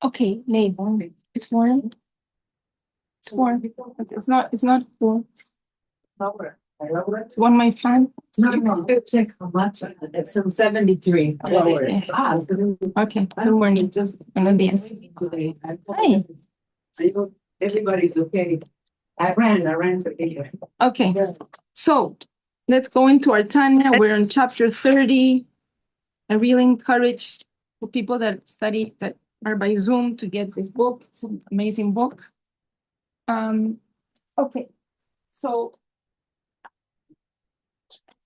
Okay, Nate. It's warm. It's warm. It's not cool. Want my fan? No. Check how much. It's 73. Lower. Okay, good morning. Buenos días. Hi. Everybody's okay. I ran to get here. Okay, so let's go into our Tanya. We're on chapter 30. I really encourage the people that study, that are by Zoom, to get this book. It's an amazing book. Okay, so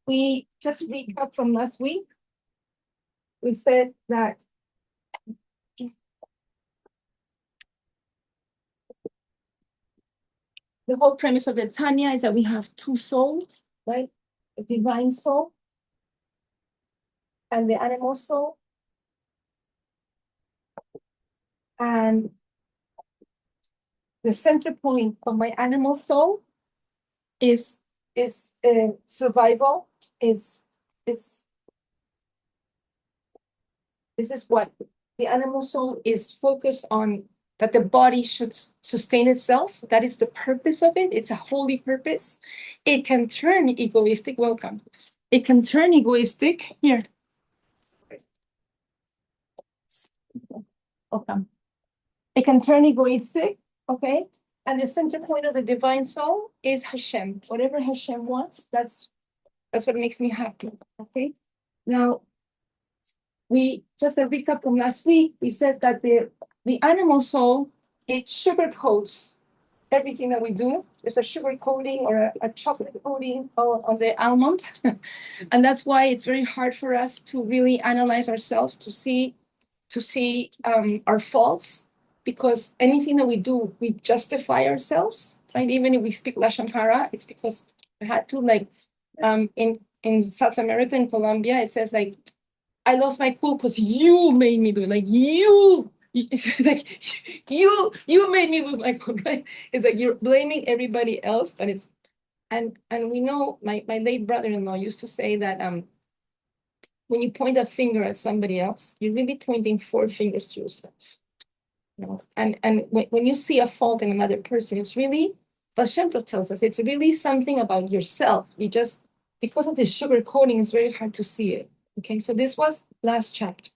we just recap from last week. We said that the whole premise of the Tanya is that we have two souls, right? The divine soul and the animal soul. And the center point of my animal soul is survival. This is what the animal soul is focused on, that the body should sustain itself. That is the purpose of it. It's a holy purpose. It can turn egoistic. Welcome. It can turn egoistic. Here. Welcome. It can turn egoistic, okay? And the center point of the divine soul is Hashem. Whatever Hashem wants, that's what makes me happy, okay? Now, we just a recap from last week. We said that the animal soul, it sugarcoats everything that we do. There's a sugar coating or a chocolate coating on the almond. And that's why it's very hard for us to really analyze ourselves, to see our faults, because anything that we do, we justify ourselves, right? Even if we speak Lashon Hara, it's because I had to, like, in South America, in Colombia, it says, like, I lost my cool because you made me do it. Like, like, you made me lose my cool, right? It's like you're blaming everybody else, but it's, and we know, my late brother-in-law used to say that when you point a finger at somebody else, you're really pointing 4 fingers to yourself. You know? And when you see a fault in another person, it's really, Shem Tov tells us, it's really something about yourself. You just, because of the sugar coating, it's very hard to see it. Okay, so this was last chapter.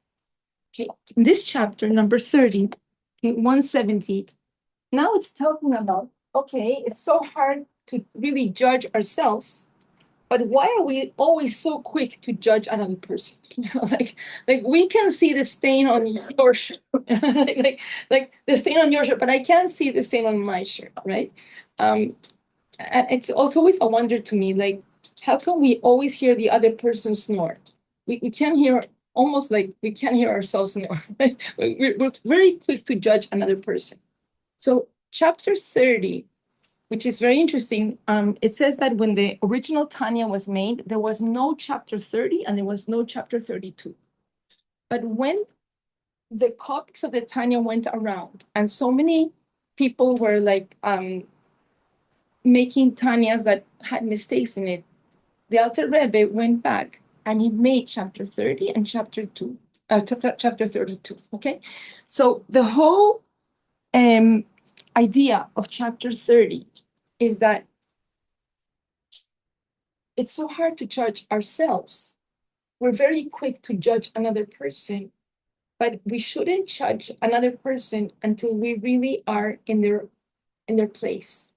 Okay, in this chapter, number 30, 170, now it's talking about, okay, it's so hard to really judge ourselves, but why are we always so quick to judge another person? You know, like we can see the stain on your shirt, like the stain on your shirt, but I can't see the stain on my shirt, right? And it's also always a wonder to me, like, how come we always hear the other person snore? We can't hear, almost like we can't hear ourselves snore. Right? We're very quick to judge another person. So chapter 30, which is very interesting. It says that when the original Tanya was made, there was no chapter 30 and there was no chapter 32. But when the copies of the Tanya went around and so many people were like making Tanyas that had mistakes in it, the Alter Rebbe went back and he made chapter 30 and chapter 32, okay? So the whole idea of chapter 30 is that it's so hard to judge ourselves. We're very quick to judge another person, but we shouldn't judge another person until we really are in their place,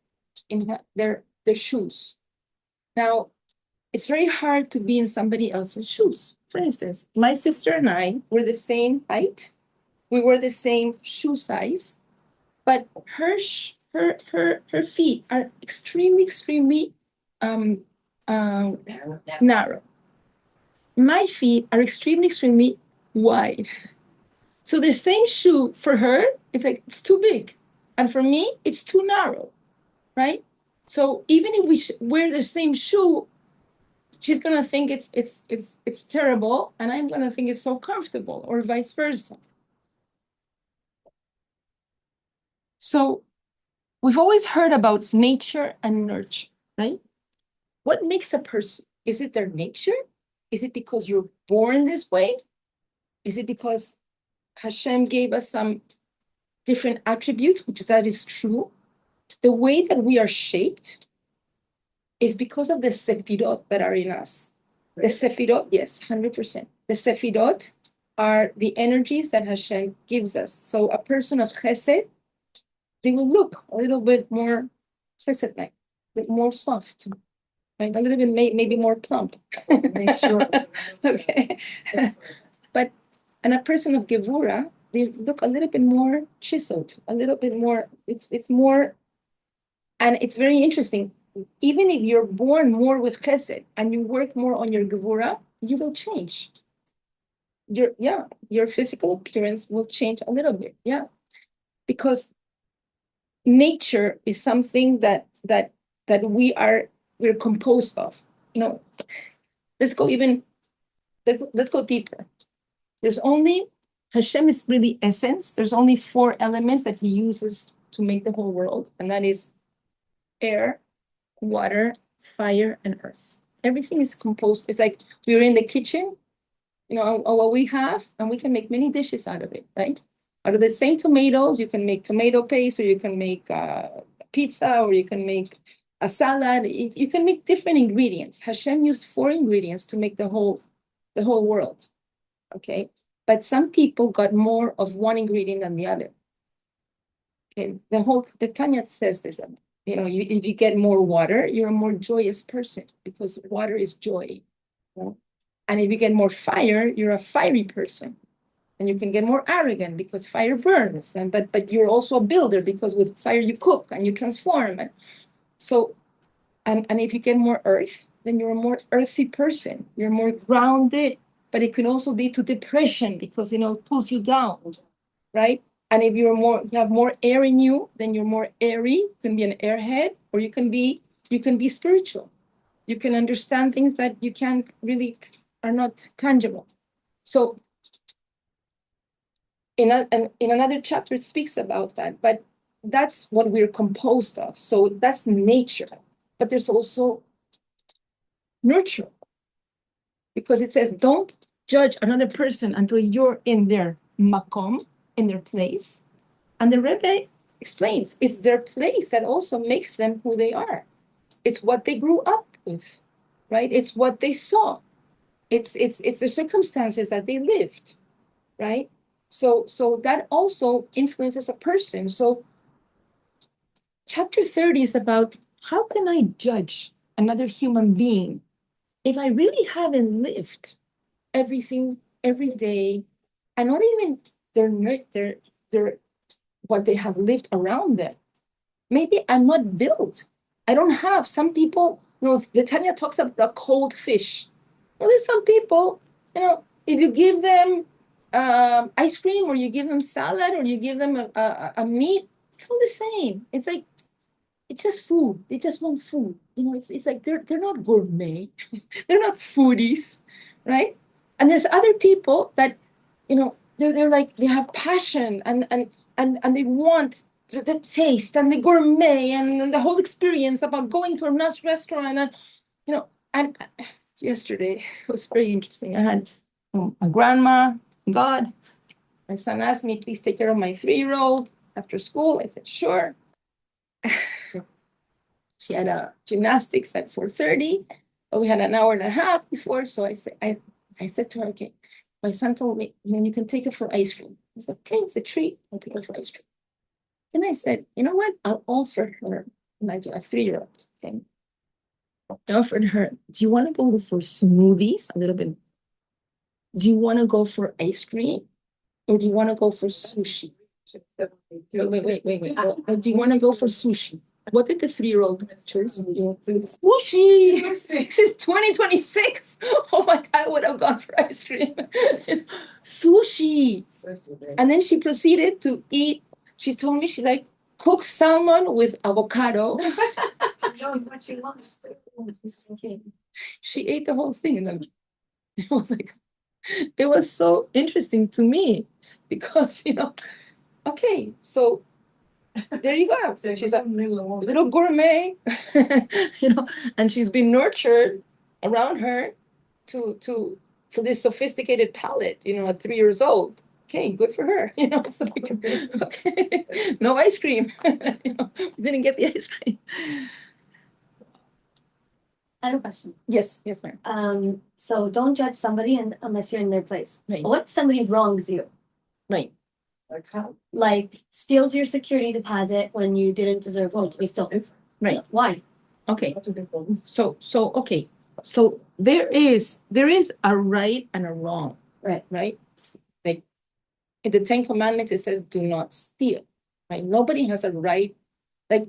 in their shoes. Now, it's very hard to be in somebody else's shoes. For instance, my sister and I were the same height, we were the same shoe size, but her feet are extremely narrow. My feet are extremely wide. So the same shoe for her, it's like, it's too big. And for me, it's too narrow, right? So even if we wear the same shoe, she's gonna think it's terrible, and I'm gonna think it's so comfortable, or vice versa. So we've always heard about nature and nurture, right? What makes a person? Is it their nature? Is it because you're born this way? Is it because Hashem gave us some different attributes, which that is true. The way that we are shaped is because of the sefirot that are in us. The sefirot, yes, 100%. The sefirot are the energies that Hashem gives us. So a person of chesed, they will look a little bit more chesed-like, a bit more soft, right? A little bit maybe more plump. Sure. Okay. And a person of gevura, they look a little bit more chiseled, a little bit more, it's more, and it's very interesting. Even if you're born more with chesed and you work more on your gevura, you will change. Your physical appearance will change a little bit, because nature is something that we're composed of. Let's go deeper. There's only, Hashem is really essence. There's only 4 elements that he uses to make the whole world, and that is air, water, fire, and earth. Everything is composed. It's like we're in the kitchen, what we have, and we can make many dishes out of it, right? Out of the same tomatoes, you can make tomato paste, or you can make pizza, or you can make a salad. You can make different ingredients. Hashem used 4 ingredients to make the whole world. Okay, but some people got more of one ingredient than the other. Okay, the Tanya says this. If you get more water, you're a more joyous person, because water is joy. And if you get more fire, you're a fiery person, and you can get more arrogant because fire burns. But you're also a builder, because with fire you cook and you transform. And if you get more earth, then you're a more earthy person. You're more grounded. But it can also lead to depression, because it pulls you down, right? And if you have more air in you, then you're more airy. You can be an airhead, or you can be spiritual. You can understand things that you can't really, are not tangible. So in another chapter, it speaks about that. But that's what we're composed of. So that's nature. But there's also nurture. Because it says, don't judge another person until you're in their makom, in their place. And the Rebbe explains, it's their place that also makes them who they are. It's what they grew up with, right? It's what they saw. It's the circumstances that they lived, right? So that also influences a person. So chapter 30 is about, how can I judge another human being if I really haven't lived everything every day, and not even their what they have lived around them? Maybe I'm not built. I don't have. Some people, the Tanya talks about the cold fish. There's some people, if you give them ice cream, or you give them salad, or you give them a meat, it's all the same. It's like, it's just food. They just want food. It's like they're not gourmet. They're not foodies, right? And there's other people that, they're like, they have passion, and they want the taste and the gourmet and the whole experience about going to a nice restaurant. And yesterday it was very interesting. I had a grandma, God. My son asked me, please take care of my 3-year-old after school. I said, sure. She had a gymnastics at 4:30, but we had an hour and a half before. So I said to her, okay, my son told me, you can take her for ice cream. I said, okay, it's a treat. I'll take her for ice cream. Then I said, you know what? I'll offer her, imagine a 3-year-old. Okay. I offered her, do you want to go for smoothies a little bit? Do you want to go for ice cream? Or do you want to go for sushi? Wait. Or do you want to go for sushi? What did the 3-year-old choose? Sushi! This is 2026. Oh my God, I would have gone for ice cream. Sushi. And then she proceeded to eat. She told me she cooked salmon with avocado. She ate the whole thing. And it was so interesting to me, because, okay, so there you go. She's a little gourmet, and she's been nurtured around her for this sophisticated palate, at 3 years old. Okay, good for her. You know, it's the big, okay. No ice cream. You know, didn't get the ice cream. I have a question. Yes, yes, ma'am. So don't judge somebody unless you're in their place. Right. What if somebody wrongs you? Right. Like how? Like steals your security deposit when you didn't deserve it to be stolen? Right. Why? Okay. What do they call this? So okay. So there is a right and a wrong. Right. Right. Like in the Ten Commandments, it says, "Do not steal." Right. Nobody has a right. Like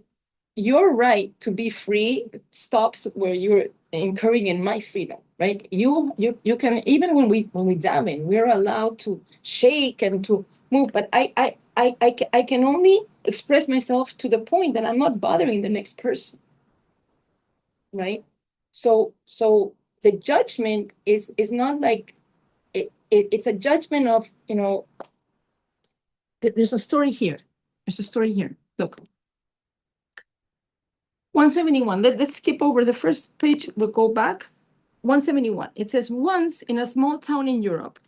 your right to be free stops where you're incurring in my freedom. Right. You can, even when we dab in, we're allowed to shake and to move, but I can only express myself to the point that I'm not bothering the next person. Right. So the judgment is not like it's a judgment of, you know, there's a story here. There's a story here. Look. 171. Let's skip over the first page. We'll go back. 171. It says, once in a small town in Europe,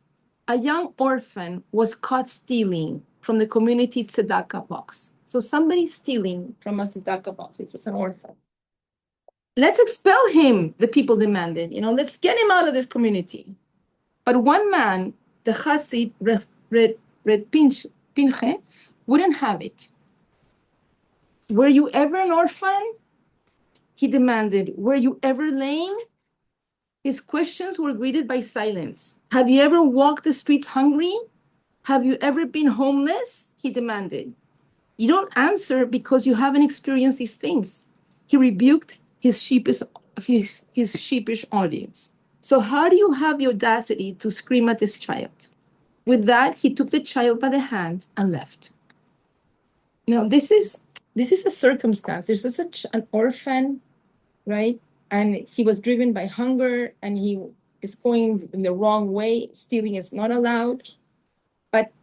a young orphan was caught stealing from the community tzedakah box. So somebody's stealing from a tzedakah box. It's just an orphan. Let's expel him, the people demanded. You know, let's get him out of this community. But one man, the Chassid Red Pinche, wouldn't have it. Were you ever an orphan? He demanded. Were you ever lame? His questions were greeted by silence. Have you ever walked the streets hungry? Have you ever been homeless? He demanded. You don't answer because you haven't experienced these things. He rebuked his sheepish audience. So how do you have the audacity to scream at this child? With that, he took the child by the hand and left. You know, this is a circumstance. There's an orphan, right? And he was driven by hunger, and he is going in the wrong way. Stealing is not allowed. But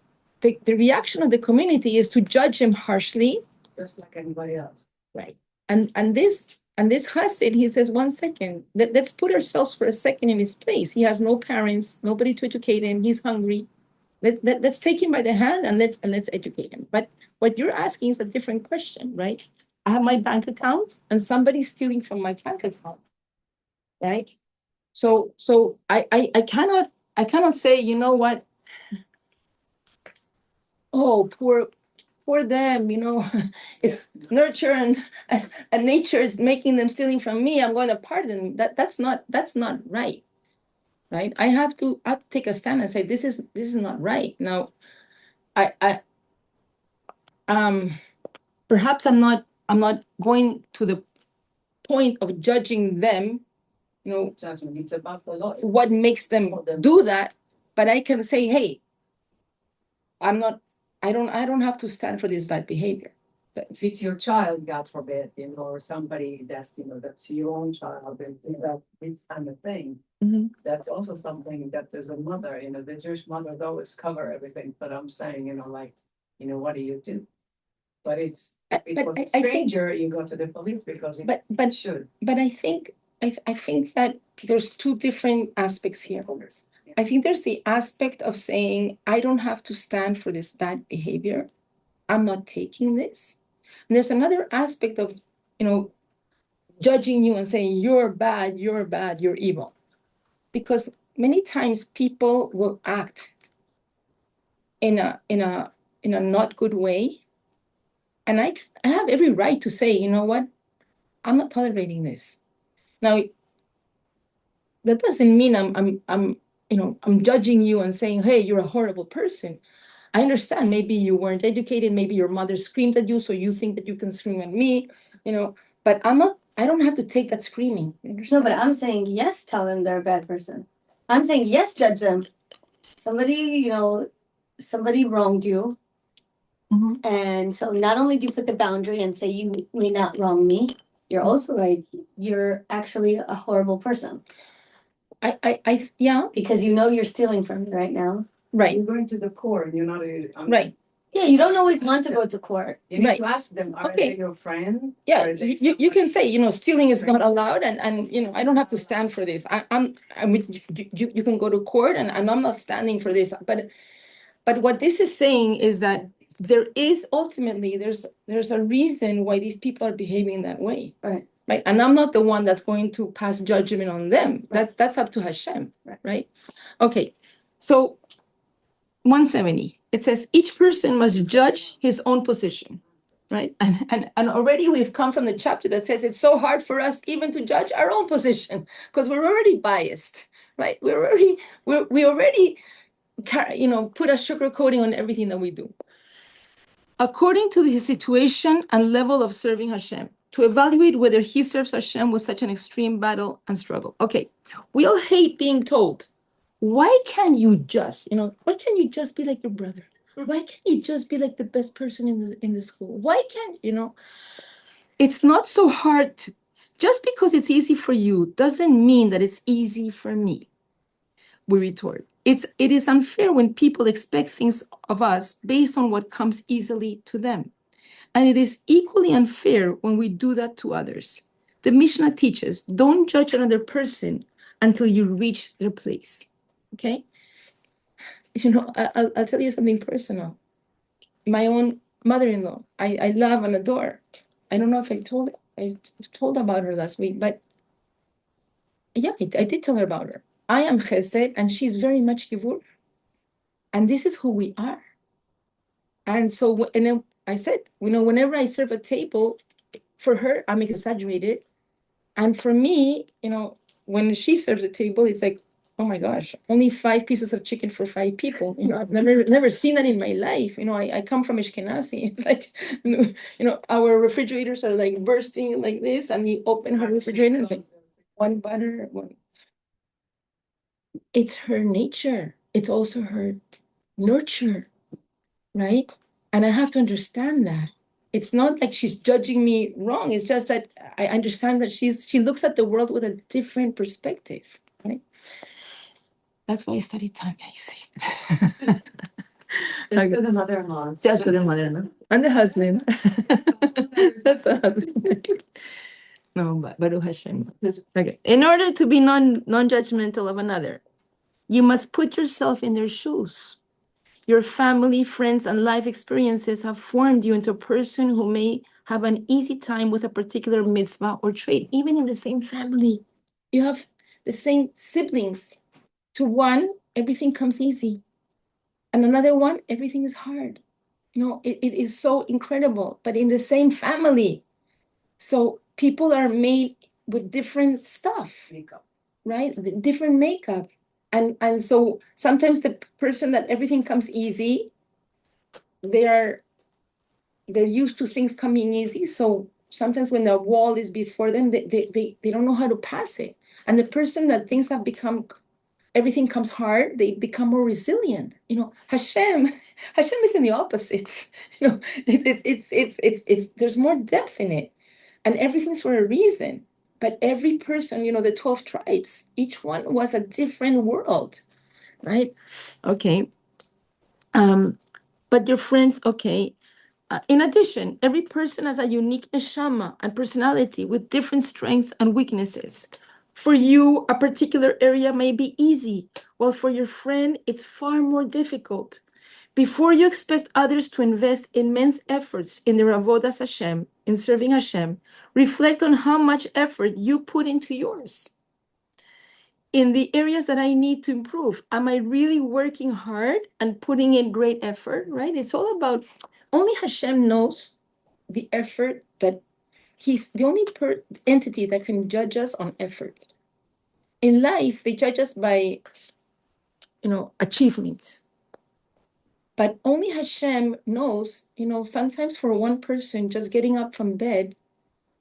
the reaction of the community is to judge him harshly. Just like anybody else. Right. And this Chassid, he says, 1 second, let's put ourselves for a second in his place. He has no parents, nobody to educate him. He's hungry. Let's take him by the hand and let's educate him. But what you're asking is a different question, right? I have my bank account and somebody's stealing from my bank account, right? So I cannot say, you know what? Oh, poor them, you know, it's nurture and nature is making them stealing from me. I'm going to pardon. That's not right. Right? I have to take a stand and say this is not right. Now, perhaps I'm not going to the point of judging them, you know, Judgment. It's about the law. what makes them do that, but I can say, hey, I don't have to stand for this bad behavior. If it's your child, God forbid, you know, or somebody that, you know, that's your own child, and you know, this kind of thing. That's also something that as a mother, you know, the Jewish mothers always cover everything, but I'm saying, you know, like, you know, what do you do? But it's, if it was a stranger, you go to the police because it should. But I think that there's two different aspects here. I think there's the aspect of saying, I don't have to stand for this bad behavior. I'm not taking this. And there's another aspect of, you know, judging you and saying, you're bad, you're evil. Because many times people will act in a not good way. And I have every right to say, you know what? I'm not tolerating this. Now, that doesn't mean I'm judging you and saying, hey, you're a horrible person. I understand maybe you weren't educated, maybe your mother screamed at you, so you think that you can scream at me, you know, but I don't have to take that screaming. No, but I'm saying yes, tell them they're a bad person. I'm saying yes, judge them. Somebody wronged you. And so not only do you put the boundary and say you may not wrong me, you're also like, you're actually a horrible person. Yeah. Because you know you're stealing from me right now. Right. You're going to the court and you're not right. Yeah, you don't always want to go to court. You need to ask them, are they your friend? Yeah, you can say, you know, stealing is not allowed, and you know, I don't have to stand for this. I mean, you can go to court, and I'm not standing for this, but But what this is saying is that there is ultimately, there's a reason why these people are behaving that way. Right. Right. And I'm not the one that's going to pass judgment on them. Right. That's up to Hashem. Right. Okay. So 170, it says each person must judge his own position. Right. And already we've come from the chapter that says it's so hard for us even to judge our own position because we're already biased. Right. We already put a sugar coating on everything that we do. According to his situation and level of serving Hashem, to evaluate whether he serves Hashem with such an extreme battle and struggle. Okay, we all hate being told, why can't you just be like your brother? Why can't you just be like the best person in the school? Why can't, it's not so hard to, just because it's easy for you doesn't mean that it's easy for me. We retort. It is unfair when people expect things of us based on what comes easily to them. And it is equally unfair when we do that to others. The Mishnah teaches, don't judge another person until you reach their place. Okay? I'll tell you something personal. My own mother-in-law, I love and adore. I don't know if I told about her last week, but yeah, I did tell her about her. I am Chesed, and she's very much Givur. And this is who we are. And so, and then I said, whenever I serve a table, for her, I'm exaggerated. And for me, when she serves a table, it's like, oh my gosh, only 5 pieces of chicken for 5 people. I've never seen that in my life. I come from Ashkenazi. It's like, our refrigerators are like bursting like this, and we open her refrigerator and it's like 1 butter, 1. It's her nature. It's also her nurture, right? And I have to understand that. It's not like she's judging me wrong. It's just that I understand that she looks at the world with a different perspective, right? That's why I studied Tanya, you see. Just for the mother-in-law. Just for the mother-in-law. And the husband. That's a husband. No, but Baruch Hashem. Okay. In order to be non-judgmental of another, you must put yourself in their shoes. Your family, friends, and life experiences have formed you into a person who may have an easy time with a particular mitzvah or trait. Even in the same family, you have the same siblings. To one, everything comes easy. And another one, everything is hard. It is so incredible, but in the same family. So people are made with different stuff, Makeup. right? Different makeup. And so sometimes the person that everything comes easy, they're used to things coming easy. So sometimes when the wall is before them, they don't know how to pass it. And the person that things have become, everything comes hard, they become more resilient. Hashem is in the opposites. It's there's more depth in it, and everything's for a reason. But every person, the 12 tribes, each one was a different world, right? Okay. But your friends, okay. In addition, every person has a unique neshama and personality with different strengths and weaknesses. For you, a particular area may be easy, while for your friend, it's far more difficult. Before you expect others to invest immense efforts in their avodas Hashem, in serving Hashem, reflect on how much effort you put into yours. In the areas that I need to improve, am I really working hard and putting in great effort, right? It's all about, only Hashem knows the effort that He's the only entity that can judge us on effort. In life, they judge us by, achievements. But only Hashem knows, sometimes for one person, just getting up from bed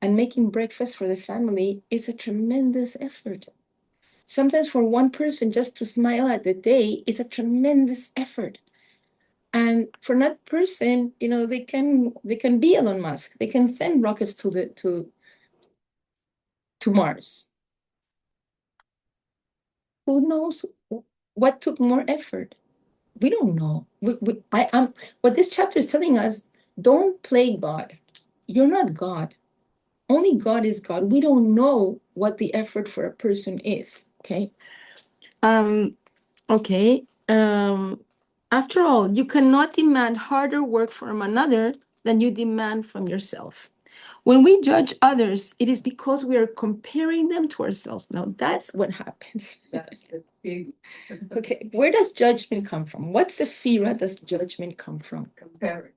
and making breakfast for the family is a tremendous effort. Sometimes for one person, just to smile at the day, it's a tremendous effort. And for that person, they can be Elon Musk. They can send rockets to Mars. Who knows what took more effort? We don't know. What this chapter is telling us, don't play God. You're not God. Only God is God. We don't know what the effort for a person is. Okay. Okay. After all, you cannot demand harder work from another than you demand from yourself. When we judge others, it is because we are comparing them to ourselves. Now, that's what happens. That's the big Okay, where does judgment come from? What sephira does judgment come from? comparing.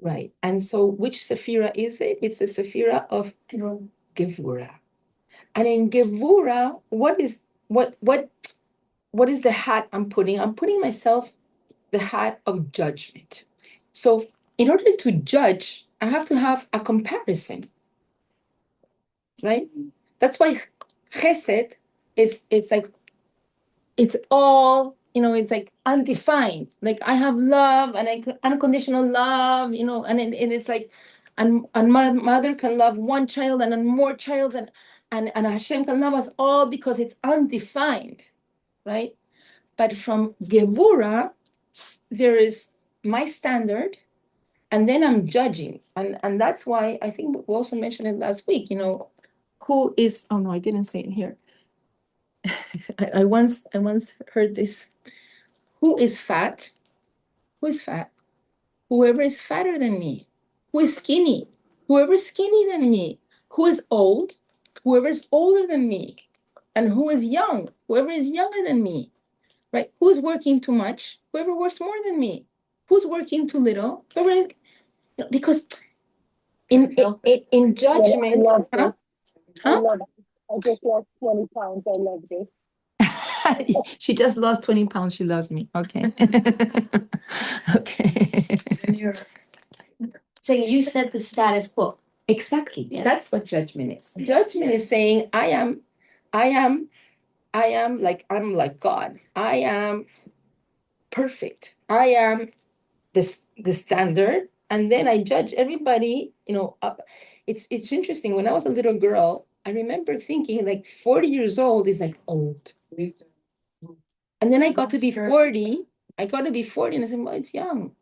Right. And so which sephira is it? It's the sephira of Gevura. And in Gevura, what is the hat I'm putting? I'm putting myself the hat of judgment. So in order to judge, I have to have a comparison. Right? That's why chesed it's like it's all, it's like undefined. Like I have love and unconditional love, and it's like, and my mother can love one child and more child, and Hashem can love us all because it's undefined, right? But from Gevura, there is my standard, and then I'm judging, and that's why I think we also mentioned it last week. Who is? Oh no, I didn't say it here. I once heard this. Who is fat? Who is fat? Whoever is fatter than me. Who is skinny? Whoever is skinny than me. Who is old? Whoever is older than me. And who is young? Whoever is younger than me. Right? Who is working too much? Whoever works more than me. Who's working too little? Whoever, because in judgment, huh? I love it. I just lost 20 pounds. I love this. She just lost 20 pounds. She loves me. Okay. Okay. And you're Saying you set the status quo. Exactly. Yeah. That's what judgment is. Judgment is saying, I am like, I'm like God. I am perfect. I am the standard. And then I judge everybody, up. It's interesting. When I was a little girl, I remember thinking like 40 years old is like old. And then I got to be 40. I got to be 40 and I said, well, it's young.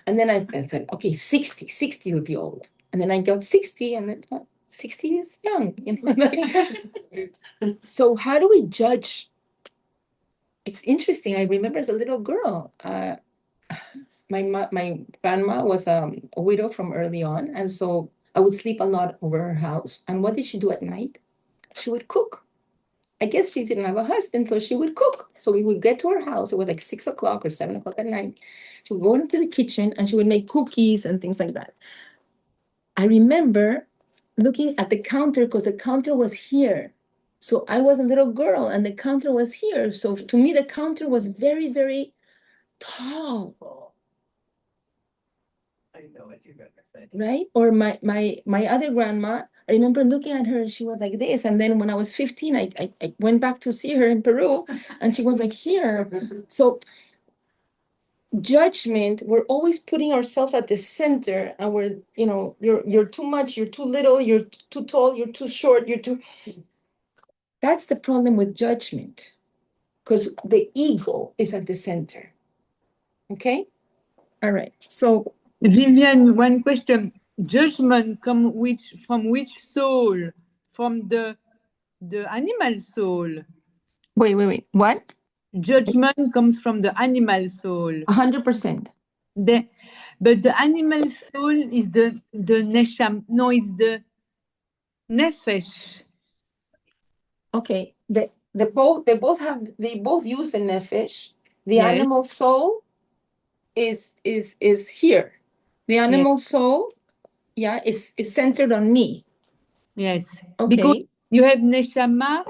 And then I said, okay, 60 would be old. And then I got 60 and then 60 is young. So how do we judge? It's interesting. I remember as a little girl, my grandma was a widow from early on. And so I would sleep a lot over her house. And what did she do at night? She would cook. I guess she didn't have a husband, so she would cook. So we would get to her house. It was like 6 o'clock or 7 o'clock at night. She would go into the kitchen and she would make cookies and things like that. I remember looking at the counter because the counter was here. So I was a little girl and the counter was here. So to me, the counter was very, very tall. I know what you're gonna say. Right? Or my other grandma, I remember looking at her and she was like this. And then when I was 15, I went back to see her in Peru and she was like here. So judgment, we're always putting ourselves at the center and we're, you're too much, you're too little, you're too tall, you're too short, that's the problem with judgment. Because the ego is at the center. Okay? All right. So Vivian, one question. Judgment from which soul? From the animal soul. wait. What? Judgment comes from the animal soul. 100%. But the animal soul is the nesham. No, it's the nefesh. Okay. They both use the nefesh. The Yes. animal soul is here. The animal soul, is centered on me. Yes. Okay. Because you have neshama,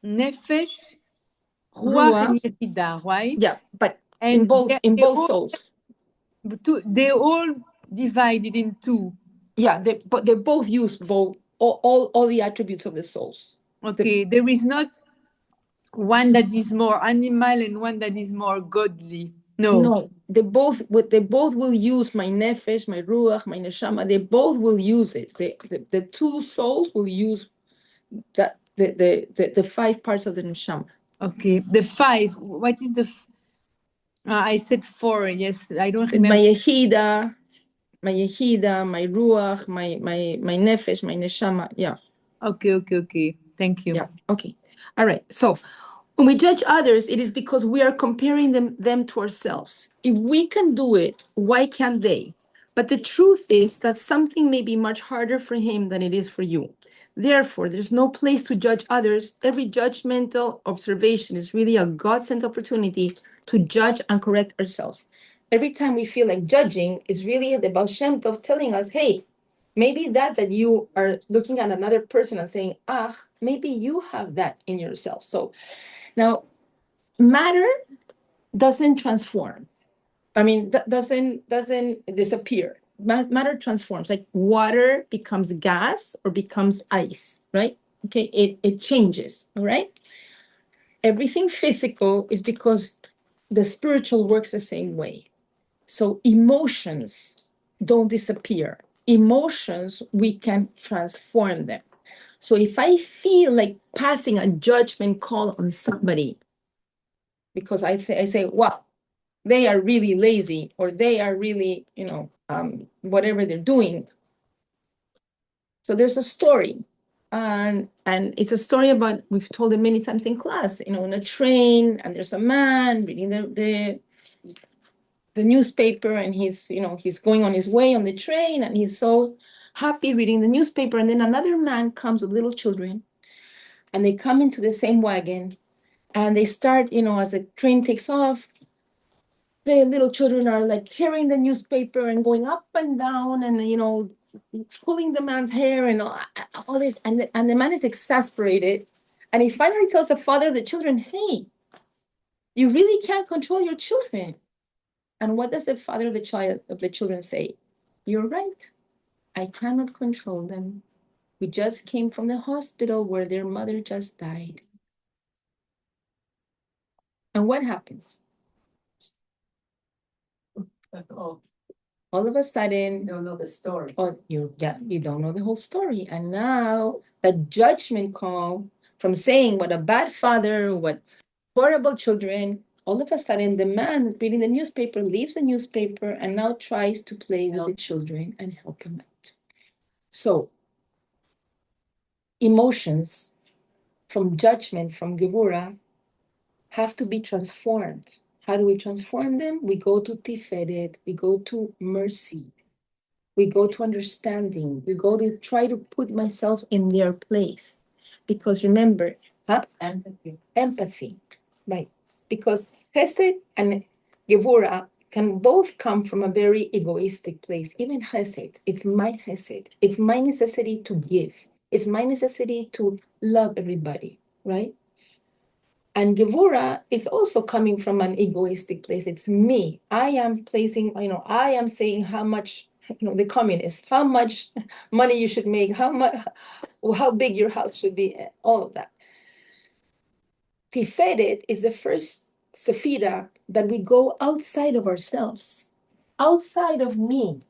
nefesh, ruach, and Ruach. yechida, right? Yeah, but And in both souls. They're all divided in two. Yeah, but they both use all the attributes of the souls. Okay, there is not one that is more animal and one that is more godly. No. They both will use my nefesh, my ruach, my neshama. They both will use it. The two souls will use that the 5 parts of the neshama. Okay, the 5. What is the? I said 4. Yes, I don't remember. My yehida, my ruach, my nefesh, my neshama. Yeah. Okay. Thank you. Yeah. Okay. All right. So, When we judge others, it is because we are comparing them to ourselves. If we can do it, why can't they? But the truth is that something may be much harder for him than it is for you. Therefore, there's no place to judge others. Every judgmental observation is really a God-sent opportunity to judge and correct ourselves. Every time we feel like judging is really the Baal Shem Tov telling us, hey, maybe that you are looking at another person and saying, maybe you have that in yourself. So now, matter doesn't transform. I mean, doesn't disappear. Matter transforms. Like water becomes gas or becomes ice, right? Okay, it changes, all right? Everything physical is because the spiritual works the same way. So emotions don't disappear. Emotions, we can transform them. So if I feel like passing a judgment call on somebody, because I say, wow, they are really lazy, or they are really, whatever they're doing. So there's a story, and it's a story about, we've told it many times in class, in a train, and there's a man reading the newspaper, and he's going on his way on the train, and he's so happy reading the newspaper, and then another man comes with little children, and they come into the same wagon, and they start, as the train takes off, the little children are like tearing the newspaper and going up and down, and pulling the man's hair and all this, and the man is exasperated, and he finally tells the father of the children, hey, you really can't control your children. And what does the father of the children say? You're right, I cannot control them. We just came from the hospital where their mother just died. And what happens? All of a sudden, You don't know the story. you don't know the whole story. And now the judgment call from saying what a bad father, what horrible children, all of a sudden the man reading the newspaper leaves the newspaper and now tries to play with the children and help them out. So emotions from judgment, from Gevura, have to be transformed. How do we transform them? We go to Tiferet, we go to mercy, we go to understanding, we go to try to put myself in their place. Because remember, empathy, right? Because Chesed and Gevura can both come from a very egoistic place. Even Chesed, it's my Chesed. It's my necessity to give. It's my necessity to love everybody, right? And Gevura is also coming from an egoistic place. It's me. I am placing, I am saying how much, the communist, how much money you should make, how big your house should be, all of that. Tiferet is the first Sephira that we go outside of ourselves, outside of me.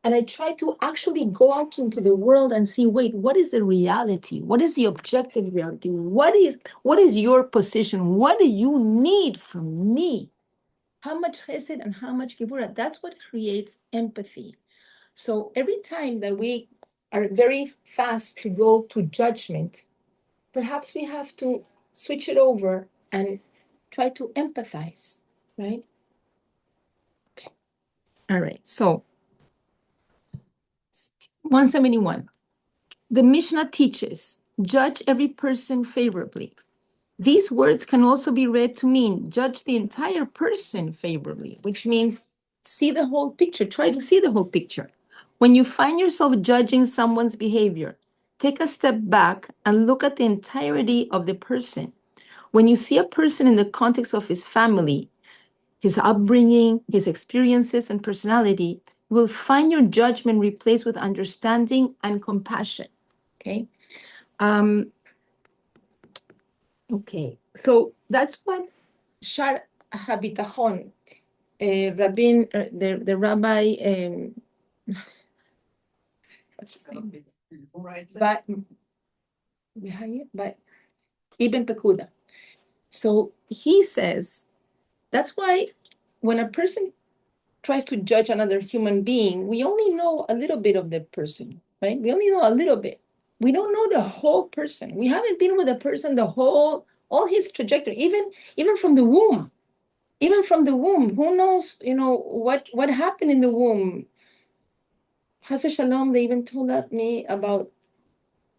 And I try to actually go out into the world and see, wait, what is the reality? What is the objective reality? What is your position? What do you need from me? How much chesed and how much gevura? That's what creates empathy. So every time that we are very fast to go to judgment, perhaps we have to switch it over and try to empathize, right? Okay. All right. So 171. The Mishnah teaches, judge every person favorably. These words can also be read to mean judge the entire person favorably, which means see the whole picture, try to see the whole picture. When you find yourself judging someone's behavior, take a step back and look at the entirety of the person. When you see a person in the context of his family, his upbringing, his experiences, and personality, you will find your judgment replaced with understanding and compassion. Okay. Okay. So that's what Shar Habitachon, Rabin, the rabbi, what's his name? But Ibn Pekuda. So he says that's why when a person tries to judge another human being, we only know a little bit of the person, right? We only know a little bit. We don't know the whole person. We haven't been with a person the whole all his trajectory, even from the womb. Even from the womb, who knows, what happened in the womb. Chas Shalom, they even told me about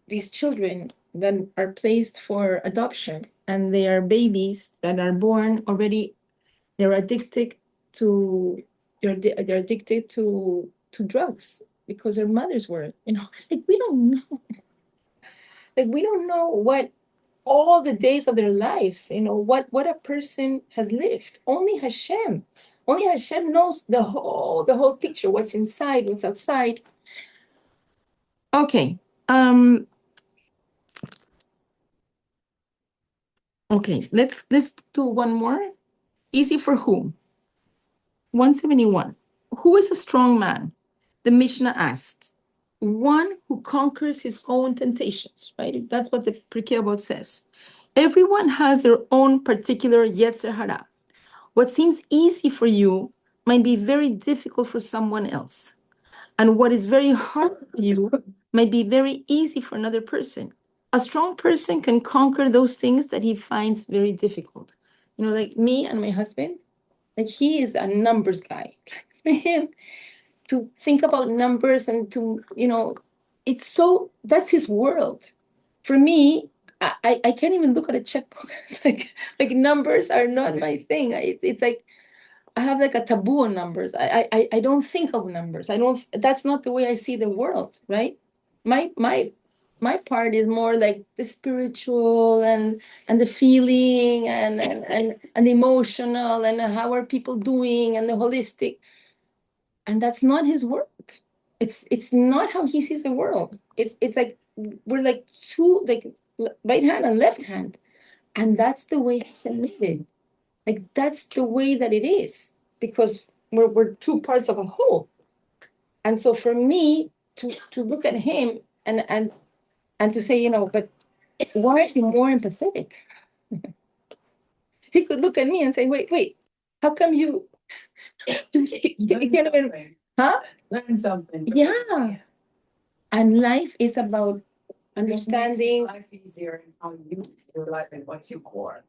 these children that are placed for adoption, and they are babies that are born already. They're addicted to they're addicted to drugs because their mothers were. Like we don't know. Like we don't know what all the days of their lives, what a person has lived. Only Hashem knows the whole picture, what's inside, what's outside. Okay. Okay, let's do one more. Easy for whom? 171. Who is a strong man? The Mishnah asked. One who conquers his own temptations, right? That's what the Pirkei Avot says. Everyone has their own particular Yetzer Hara. What seems easy for you might be very difficult for someone else. And what is very hard for you might be very easy for another person. A strong person can conquer those things that he finds very difficult. Like me and my husband, like he is a numbers guy. For him to think about numbers and to, that's his world. For me, I can't even look at a checkbook. like numbers are not my thing. It's like I have like a taboo on numbers. I don't think of numbers. That's not the way I see the world, right? My part is more like the spiritual and the feeling and the emotional and how are people doing and the holistic. And that's not his world. It's not how he sees the world. It's like we're like two, like right hand and left hand. And that's the way he made it. Like that's the way that it is, because we're two parts of a whole. And so for me to look at him and to say, but why are you more empathetic? He could look at me and say, wait, how come you can't even, huh? Learn something. Yeah. And life is about understanding. Life easier and how you your life and what's your core.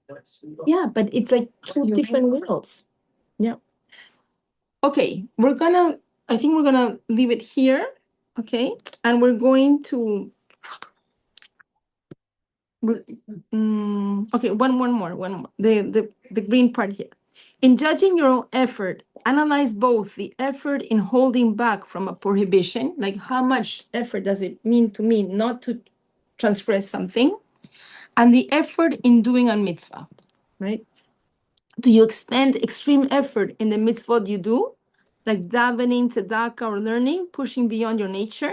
Yeah, but it's like two different worlds. Yeah. Okay, I think we're gonna leave it here. Okay, and we're going to okay, one more. The green part here. In judging your own effort, analyze both the effort in holding back from a prohibition, like how much effort does it mean to me not to transgress something, and the effort in doing a mitzvah, right? Do you expend extreme effort in the mitzvot you do, like davening, tzedakah, or learning, pushing beyond your nature?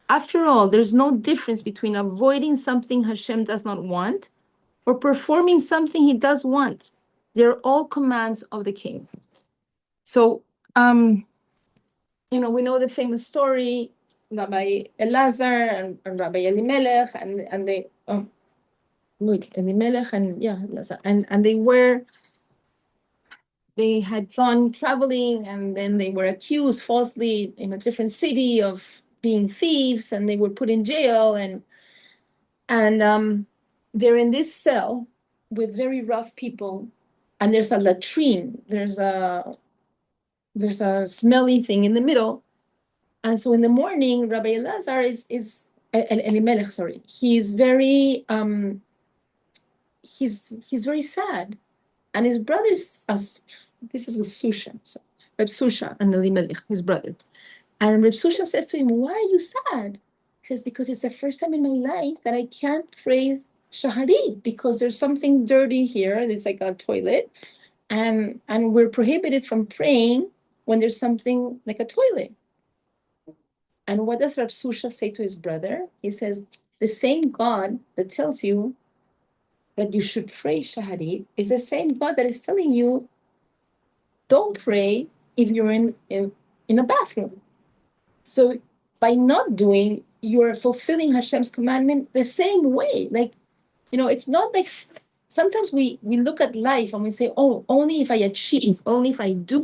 After all, there's no difference between avoiding something Hashem does not want or performing something he does want. They're all commands of the king. So, we know the famous story, Rabbi Elazar and Rabbi Elimelech, and they, Elimelech and yeah, Elazar, and they had gone traveling, and then they were accused falsely in a different city of being thieves, and they were put in jail, and they're in this cell with very rough people, and there's a latrine, there's a smelly thing in the middle. And so in the morning, Rabbi Elazar is Elimelech, sorry, he's very he's very sad, and his brothers, this is with Susha, so Reb Susha and Elimelech, his brother. And Reb Susha says to him, "Why are you sad?" He says, "Because it's the first time in my life that I can't pray Shaharit because there's something dirty here, and it's like a toilet, and we're prohibited from praying when there's something like a toilet." And what does Reb Susha say to his brother? He says, "The same God that tells you that you should pray Shaharit is the same God that is telling you don't pray if you're in a bathroom." So by not doing, you're fulfilling Hashem's commandment the same way. Like, it's not like sometimes we look at life and we say, oh, only if I achieve, only if I do,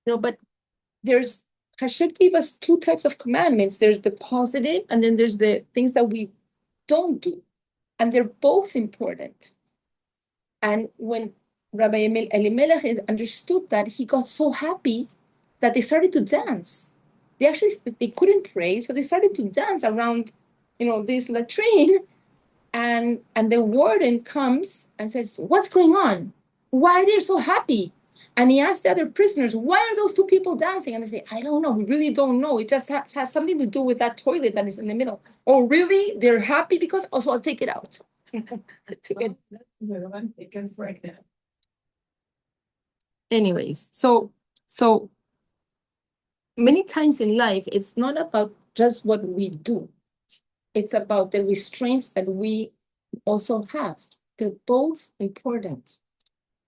but there's, Hashem gave us two types of commandments. There's the positive, and then there's the things that we don't do. And they're both important. And when Rabbi Elimelech understood that, he got so happy that they started to dance. They couldn't pray, so they started to dance around, this latrine. And the warden comes and says, "What's going on? Why are they so happy?" And he asked the other prisoners, "Why are those two people dancing?" And they say, "I don't know. We really don't know. It just has something to do with that toilet that is in the middle." "Oh, really? They're happy because also I'll take it out." It can break that. Anyways, so many times in life, it's not about just what we do. It's about the restraints that we also have. They're both important,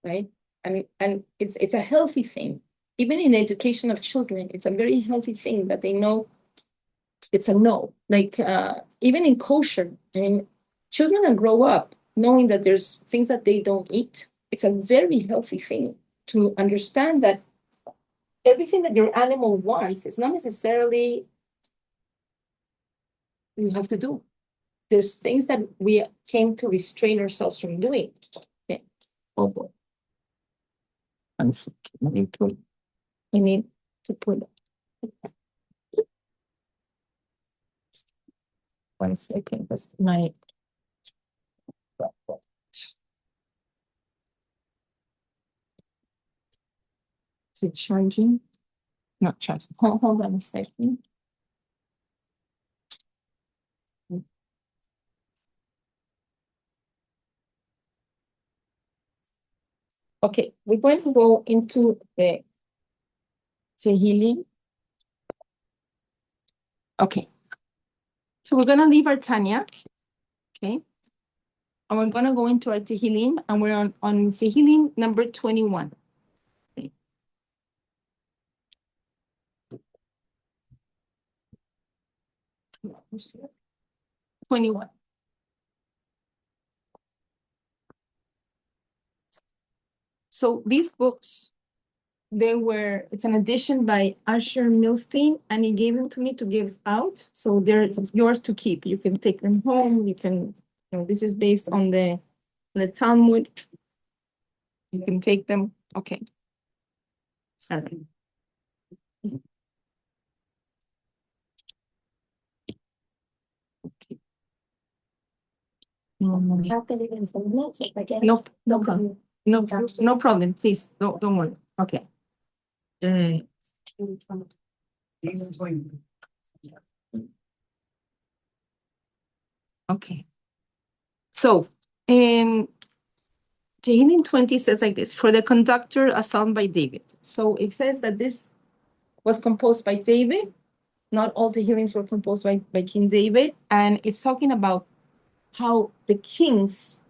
right? And it's a healthy thing. Even in the education of children, it's a very healthy thing that they know it's a no. Like even in kosher, I mean, children that grow up knowing that there's things that they don't eat, it's a very healthy thing to understand that everything that your animal wants is not necessarily you have to do. There's things that we came to restrain ourselves from doing. Okay. Oh boy. One second. We need to put. One second. That's my. Is it charging? Not charging. Hold on a second. Okay, we're going to go into the Tehillim. Okay. So we're going to leave our Tanya. Okay. And we're going to go into our Tehillim, and we're on Tehillim number 21. Okay. 21. So these books, it's an edition by Asher Milstein, and he gave them to me to give out. So they're yours to keep. You can take them home. You can, this is based on the Talmud. You can take them. Okay. All right. Okay. Nope, no problem. No problem. Please, don't worry. Okay. Okay. So, Tehillim 20 says like this: for the conductor, a psalm by David. So it says that this was composed by David. Not all Tehillims were composed by King David. And it's talking about how the kings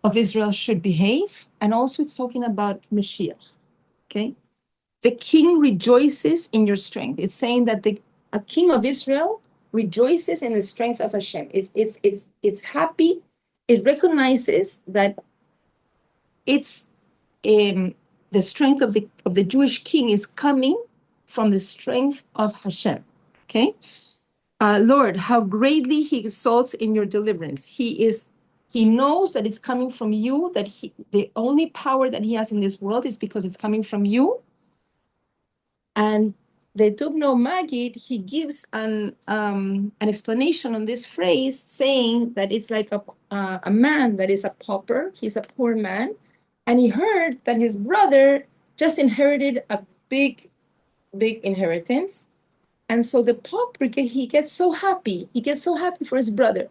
of Israel should behave. And also it's talking about Mashiach. Okay. The king rejoices in your strength. It's saying that a king of Israel rejoices in the strength of Hashem. It's happy. It recognizes that it's the strength of the Jewish king is coming from the strength of Hashem. Okay, Lord, how greatly He exalts in your deliverance. He knows that it's coming from you. That the only power that He has in this world is because it's coming from you. And the Dubno Magid, he gives an explanation on this phrase, saying that it's like a man that is a pauper. He's a poor man. And he heard that his brother just inherited a big inheritance. And so the pauper, he gets so happy. He gets so happy for his brother.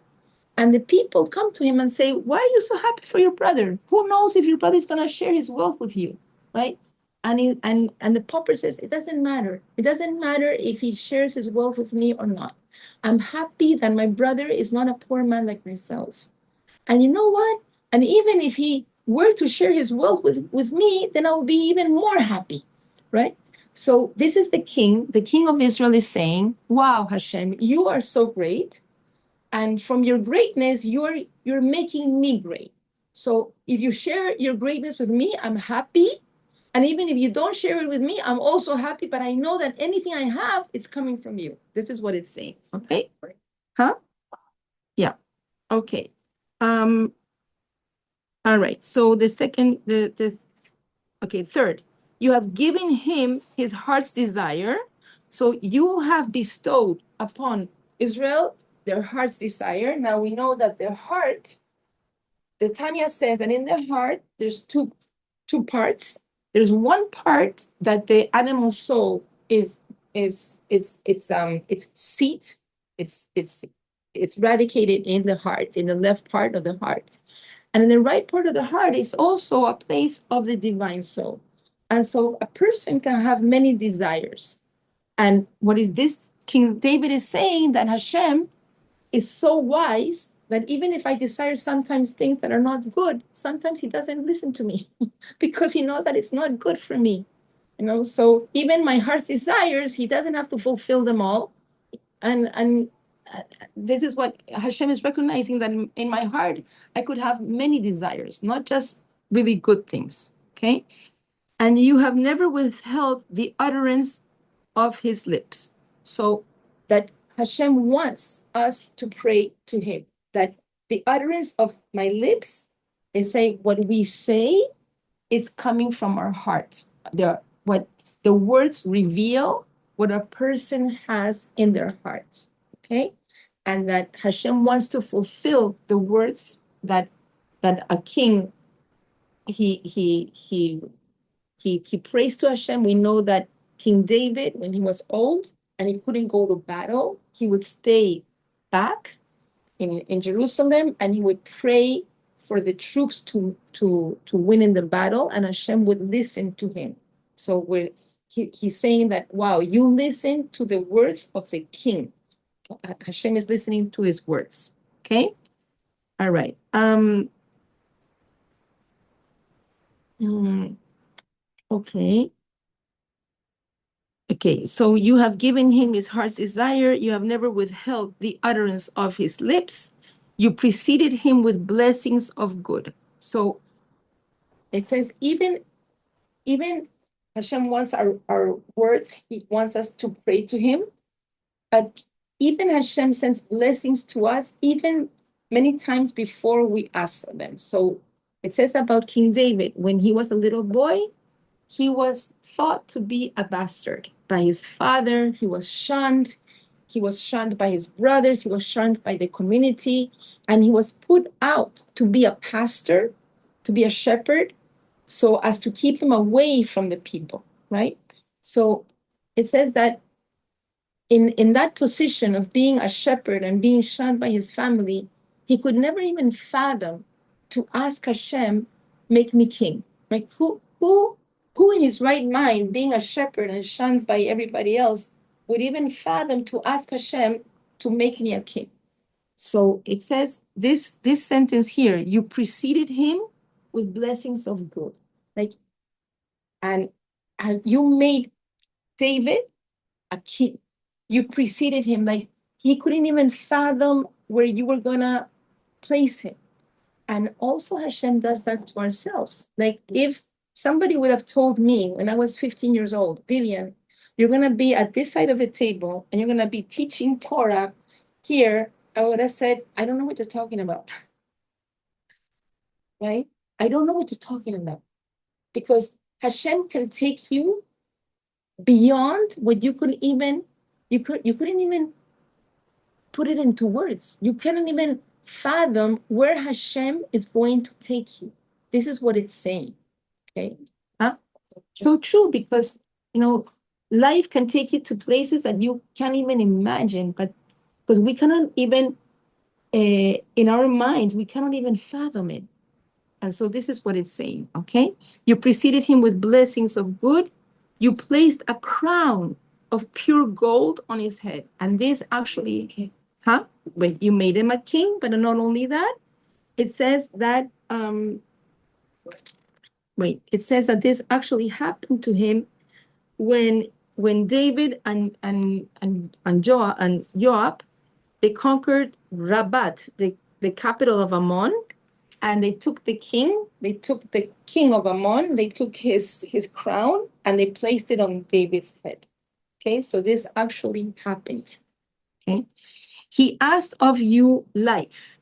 And the people come to him and say, "Why are you so happy for your brother? Who knows if your brother is going to share his wealth with you?" Right? And the pauper says, "It doesn't matter. It doesn't matter if he shares his wealth with me or not. I'm happy that my brother is not a poor man like myself. And you know what? And even if he were to share his wealth with me, then I will be even more happy." Right? So this is the king. The king of Israel is saying, "Wow, Hashem, you are so great. And from your greatness, you're making me great. So if you share your greatness with me, I'm happy. And even if you don't share it with me, I'm also happy. But I know that anything I have, it's coming from you." This is what it's saying. Okay? Right. Right. Huh? Yeah. Okay. Okay. All right. So the second, okay, third, you have given him his heart's desire. So you have bestowed upon Israel their heart's desire. Now we know that their heart, the Tanya says that in their heart, there's two parts. There's one part that the animal soul is its seat, it's radicated in the heart, in the left part of the heart. And in the right part of the heart is also a place of the divine soul. And so a person can have many desires. And what is this? King David is saying that Hashem is so wise that even if I desire sometimes things that are not good, sometimes he doesn't listen to me because he knows that it's not good for me. So even my heart's desires, he doesn't have to fulfill them all. And this is what Hashem is recognizing, that in my heart, I could have many desires, not just really good things, okay? And you have never withheld the utterance of his lips. So that Hashem wants us to pray to him, that the utterance of my lips is saying what we say is coming from our heart. What the words reveal what a person has in their heart, okay? And that Hashem wants to fulfill the words that a king he prays to Hashem. We know that King David, when he was old and he couldn't go to battle, he would stay back in Jerusalem and he would pray for the troops to win in the battle, and Hashem would listen to him. So he's saying that, wow, you listen to the words of the king. Hashem is listening to his words. Okay? All right. Okay. Okay, so you have given him his heart's desire. You have never withheld the utterance of his lips. You preceded him with blessings of good. So it says, even Hashem wants our words. He wants us to pray to him. But even Hashem sends blessings to us, even many times before we ask for them. So it says about King David, when he was a little boy, he was thought to be a bastard by his father. He was shunned. He was shunned by his brothers. He was shunned by the community. And he was put out to be a pastor, to be a shepherd, so as to keep him away from the people, right? So it says that in that position of being a shepherd and being shunned by his family, he could never even fathom to ask Hashem, make me king. Like who in his right mind, being a shepherd and shunned by everybody else, would even fathom to ask Hashem to make me a king? So it says this sentence here, you preceded him with blessings of good. Like, and you made David a king. You preceded him, like he couldn't even fathom where you were gonna place him. And also Hashem does that to ourselves. Like if somebody would have told me when I was 15 years old, Vivian, you're gonna be at this side of the table and you're gonna be teaching Torah here, I would have said, I don't know what you're talking about. Right? I don't know what you're talking about. Because Hashem can take you beyond what you couldn't even put it into words. You couldn't even fathom where Hashem is going to take you. This is what it's saying. Okay? Huh? So true, because life can take you to places that you can't even imagine, but because we cannot even in our minds, we cannot even fathom it. And so this is what it's saying, okay? You preceded him with blessings of good. You placed a crown of pure gold on his head. And this actually, wait, you made him a king, but not only that, it says that, it says that this actually happened to him when David and Joab, they conquered Rabat, the capital of Ammon, and they took the king of Ammon, they took his crown, and they placed it on David's head. Okay, so this actually happened. Okay, he asked of you life.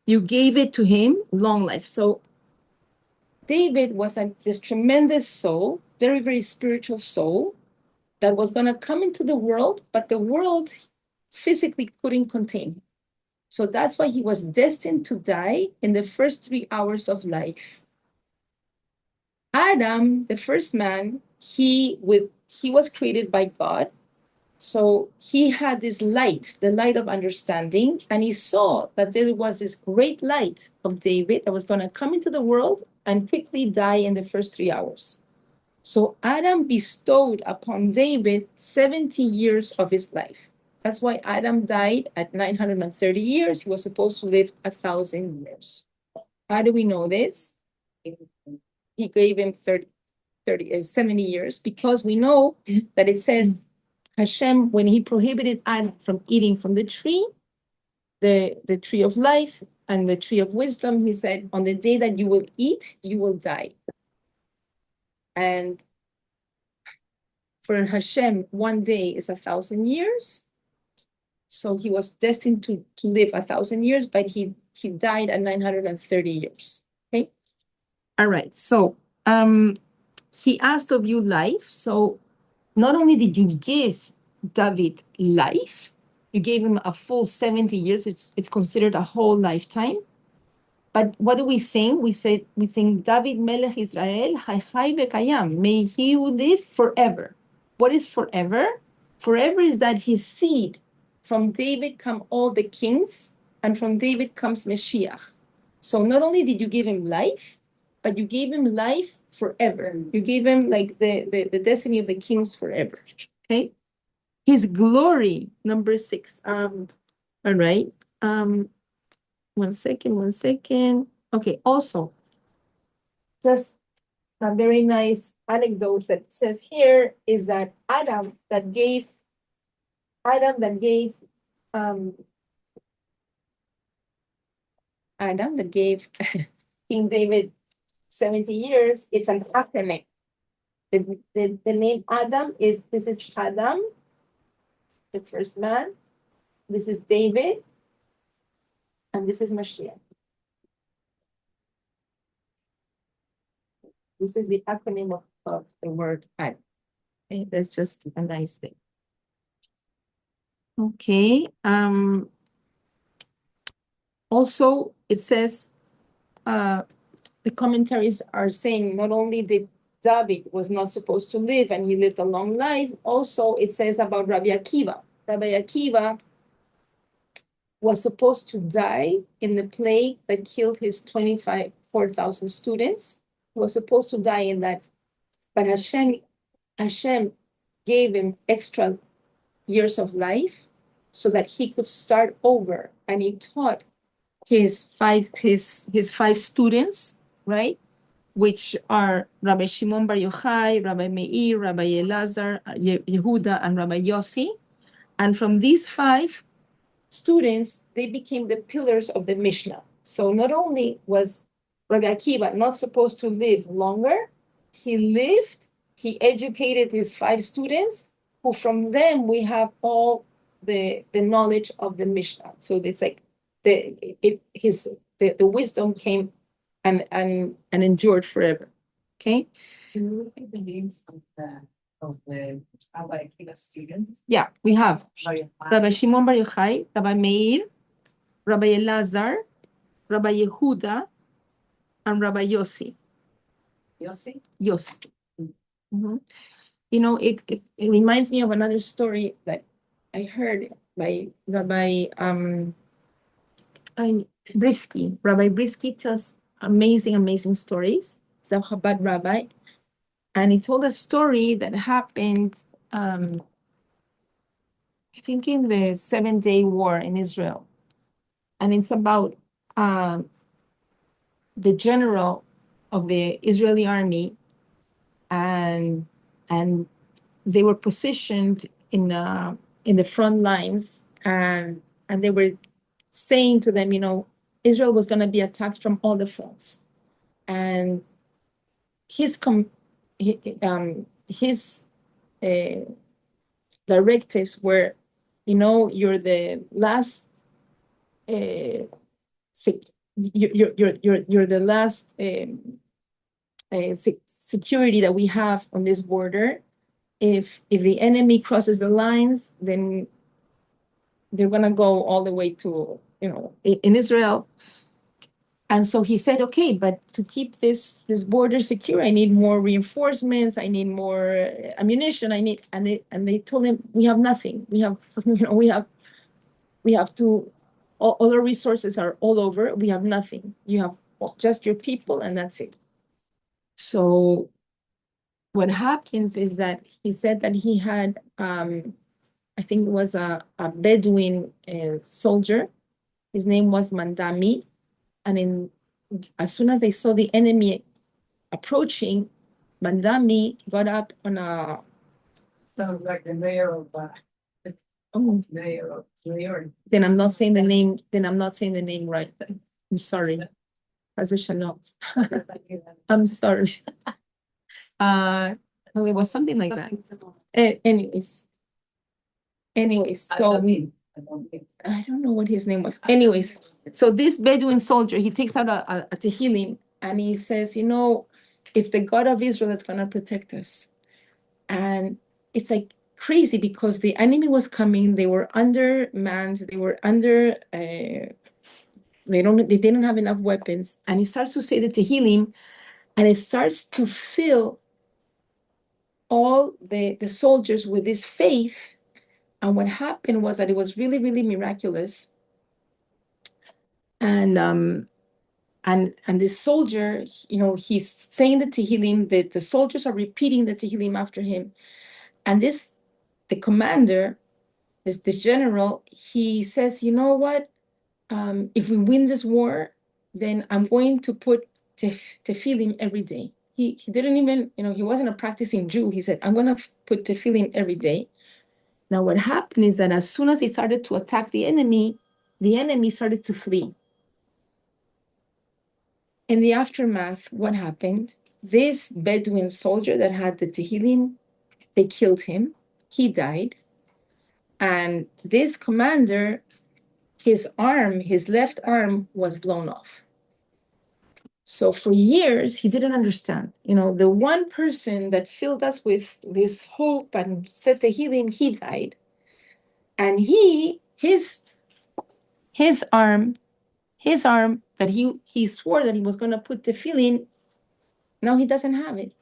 You gave it to him, long life. So David was this tremendous soul, very, very spiritual soul that was going to come into the world, but the world physically couldn't contain him. So that's why he was destined to die in the first 3 hours of life. Adam, the first man, he was created by God. So he had this light, the light of understanding, and he saw that there was this great light of David that was going to come into the world and quickly die in the first 3 hours. So Adam bestowed upon David 70 years of his life. That's why Adam died at 930 years. He was supposed to live 1,000 years. How do we know this? He gave him 70 years because we know that it says Hashem, when he prohibited Adam from eating from the tree of life and the tree of wisdom, he said, on the day that you will eat, you will die. And for Hashem, one day is 1,000 years. So he was destined to live 1,000 years, but he died at 930 years. Okay. All right. So he asked of you life. So not only did you give David life, you gave him a full 70 years. It's considered a whole lifetime. But what do we sing? We sing David Melech Israel, Chai Chai V'Kayam. May he live forever. What is forever? Forever is that his seed, from David come all the kings, and from David comes Mashiach. So not only did you give him life, but you gave him life forever. You gave him like the destiny of the kings forever. Okay. His glory, number 6. All right. One second. Okay, also, just a very nice anecdote that says here is that Adam that gave King David 70 years, it's an acronym. The name Adam this is Adam, the first man. This is David, and this is Mashiach. This is the acronym of the word Adam. Okay, that's just a nice thing. Okay. Also, it says the commentaries are saying not only did David was not supposed to live and he lived a long life, also it says about Rabbi Akiva. Rabbi Akiva was supposed to die in the plague that killed his 4,000 students. He was supposed to die in that, but Hashem gave him extra years of life so that he could start over, and he taught his five students, right? Which are Rabbi Shimon Bar Yochai, Rabbi Meir, Rabbi Elazar, Yehuda, and Rabbi Yossi. And from these 5 students, they became the pillars of the Mishnah. So not only was Rabbi Akiva not supposed to live longer, he educated his 5 students, who from them we have all the knowledge of the Mishnah. So it's like the wisdom came and endured forever. Okay. Can you look at the names of the Rabbi Akiva students? Yeah, we have Rabbi Rabbi Shimon Bar Yochai, Rabbi Meir, Rabbi Elazar, Rabbi Yehuda, and Rabbi Yossi. Yossi? Yossi. Mm-hmm. You know, it reminds me of another story that I heard by Rabbi Brisky. Rabbi Brisky tells amazing stories. He's a Chabad rabbi. And he told a story that happened, I think in the 7-Day War in Israel. And it's about the general of the Israeli army, and they were positioned in the front lines, and they were saying to them, you know, Israel was going to be attacked from all the fronts, and his directives were, you know, you're the last you're the last security that we have on this border. If the enemy crosses the lines, then they're gonna go all the way to, in Israel. And so he said, okay, but to keep this border secure, I need more reinforcements, I need more ammunition, and they told him, we have nothing. We have, we have to, all our resources are all over. We have nothing. You have just your people, and that's it. So what happens is that he said that he had, I think it was a Bedouin soldier. His name was Mandami. And as soon as they saw the enemy approaching, Mandami got up on a. Sounds like the mayor of, Oh, mayor of New York. then I'm not saying the name. Then I'm not saying the name right. I'm sorry. As we shall not. I'm sorry. Well, it was something like that. Anyways, so I don't know what his name was. Anyways, so this Bedouin soldier, he takes out a Tehillim and he says, it's the God of Israel that's gonna protect us. And it's like crazy because the enemy was coming. They were undermanned. They were under. They didn't have enough weapons. And he starts to say the Tehillim, and it starts to fill all the soldiers with this faith. And what happened was that it was really, really miraculous. And this soldier, he's saying the Tehillim, the soldiers are repeating the Tehillim after him. And the commander, this general, he says, you know what? If we win this war, then I'm going to put tefillin every day. He didn't even, he wasn't a practicing Jew. He said, I'm going to put tefillin every day. Now, what happened is that as soon as he started to attack the enemy started to flee. In the aftermath, what happened? This Bedouin soldier that had the Tehillim, they killed him. He died. And this commander, his left arm was blown off. So for years, he didn't understand. The one person that filled us with this hope and said Tehillim, he died. And his arm that he swore that he was going to put tefillin, now he doesn't have it.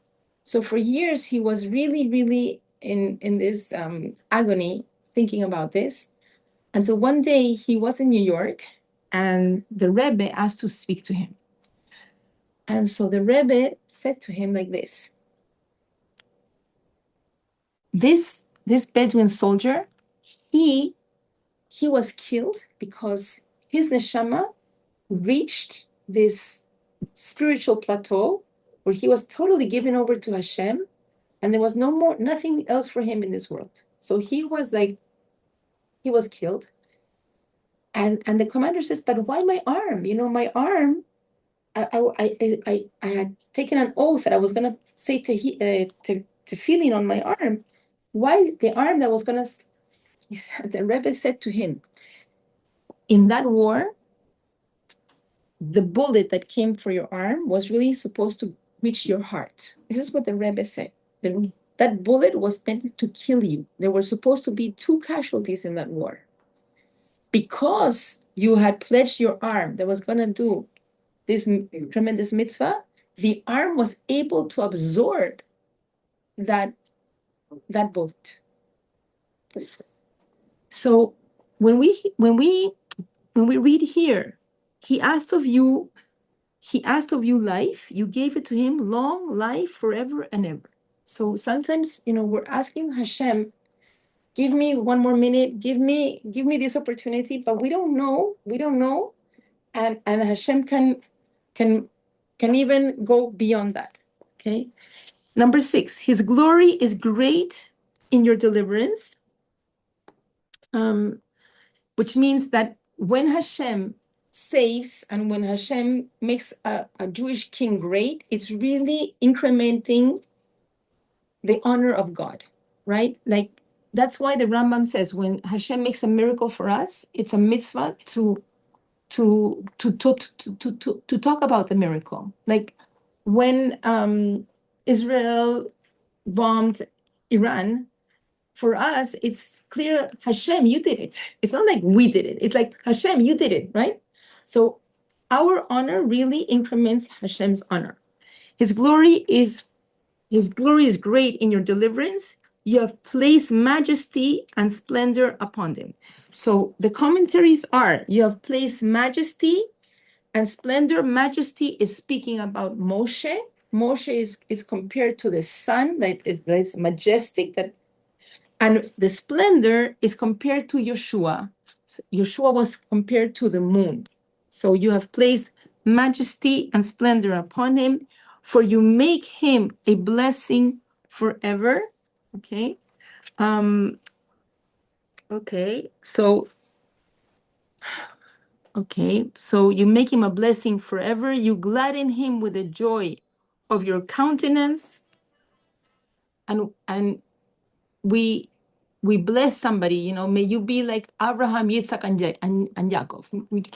So for years, he was really, really in this agony, thinking about this, until one day he was in New York, and the Rebbe asked to speak to him. And so the Rebbe said to him like this: this Bedouin soldier, he was killed because his neshama reached this spiritual plateau where he was totally given over to Hashem, and there was nothing else for him in this world. So he was killed. And the commander says, but why my arm? My arm, I had taken an oath that I was going to say tefillin on my arm. Why the arm that was going to... The Rebbe said to him, in that war, the bullet that came for your arm was really supposed to reach your heart. This is what the Rebbe said. That bullet was meant to kill you. There were supposed to be 2 casualties in that war. Because you had pledged your arm that was going to do this tremendous mitzvah, the arm was able to absorb that bullet. So when we read here, he asked of you life, you gave it to him, long life, forever and ever. So sometimes, we're asking Hashem, give me one more minute, give me this opportunity, but we don't know. And Hashem can even go beyond that. Okay. Number 6, his glory is great in your deliverance. Which means that when Hashem saves and when Hashem makes a Jewish king great, it's really incrementing the honor of God, right? Like, that's why the Rambam says when Hashem makes a miracle for us, it's a mitzvah to talk about the miracle. Like, when Israel bombed Iran, for us, it's clear, Hashem, you did it. It's not like we did it. It's like, Hashem, you did it, right? So our honor really increments Hashem's honor. His glory is great in your deliverance. You have placed majesty and splendor upon them. So the commentaries are, you have placed majesty and splendor. Majesty is speaking about Moshe. Moshe is compared to the sun, that it is majestic, and the splendor is compared to Yeshua. So Yeshua was compared to the moon. So you have placed majesty and splendor upon him, for you make him a blessing forever. Okay. Okay. So you make him a blessing forever. You gladden him with the joy of your countenance. And we bless somebody, may you be like Abraham, Yitzhak, and Jacob,